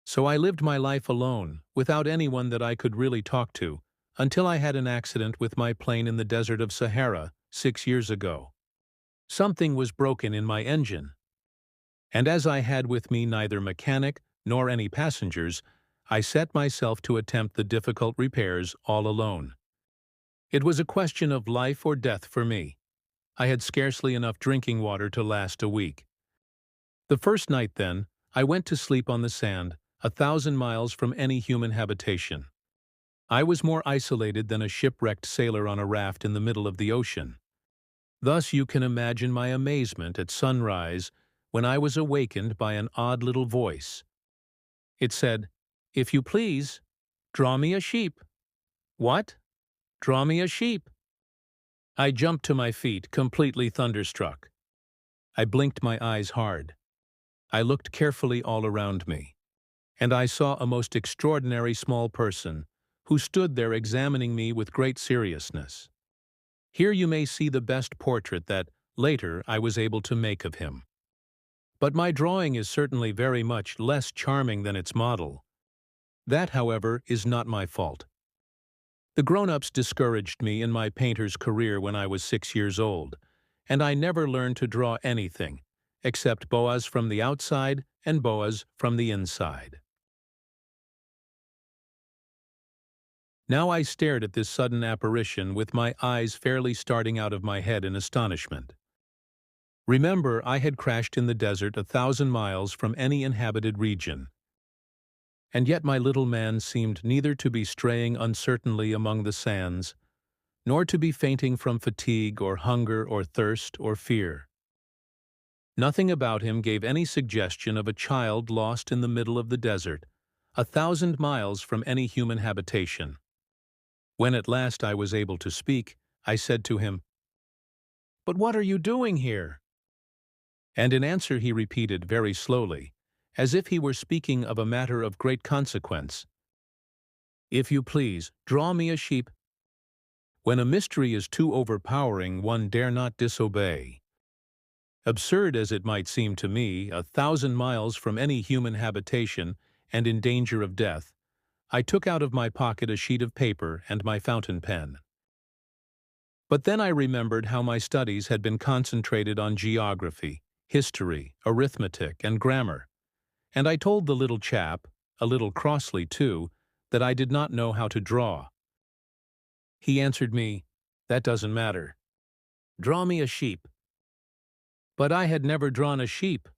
So I lived my life alone, without anyone that I could really talk to, until I had an accident with my plane in the desert of Sahara 6 years ago. Something was broken in my engine, and as I had with me neither mechanic nor any passengers, I set myself to attempt the difficult repairs all alone. It was a question of life or death for me. I had scarcely enough drinking water to last a week. The first night, then, I went to sleep on the sand, 1,000 miles from any human habitation. I was more isolated than a shipwrecked sailor on a raft in the middle of the ocean. Thus you can imagine my amazement at sunrise when I was awakened by an odd little voice. It said, "If you please, draw me a sheep." What? Draw me a sheep? I jumped to my feet, completely thunderstruck. I blinked my eyes hard. I looked carefully all around me, and I saw a most extraordinary small person who stood there examining me with great seriousness. Here you may see the best portrait that, later, I was able to make of him. But my drawing is certainly very much less charming than its model. That, however, is not my fault. The grown-ups discouraged me in my painter's career when I was 6 years old, and I never learned to draw anything, except boas from the outside and boas from the inside. Now I stared at this sudden apparition with my eyes fairly starting out of my head in astonishment. Remember, I had crashed in the desert 1,000 miles from any inhabited region. And yet my little man seemed neither to be straying uncertainly among the sands, nor to be fainting from fatigue or hunger or thirst or fear. Nothing about him gave any suggestion of a child lost in the middle of the desert, 1,000 miles from any human habitation. When at last I was able to speak, I said to him, "But what are you doing here?" And in answer he repeated very slowly, as if he were speaking of a matter of great consequence, "If you please, draw me a sheep." When a mystery is too overpowering, one dare not disobey. Absurd as it might seem to me, 1,000 miles from any human habitation and in danger of death, I took out of my pocket a sheet of paper and my fountain pen. But then I remembered how my studies had been concentrated on geography, history, arithmetic, and grammar, and I told the little chap, a little crossly too, that I did not know how to draw. He answered me, "That doesn't matter. Draw me a sheep." But I had never drawn a sheep.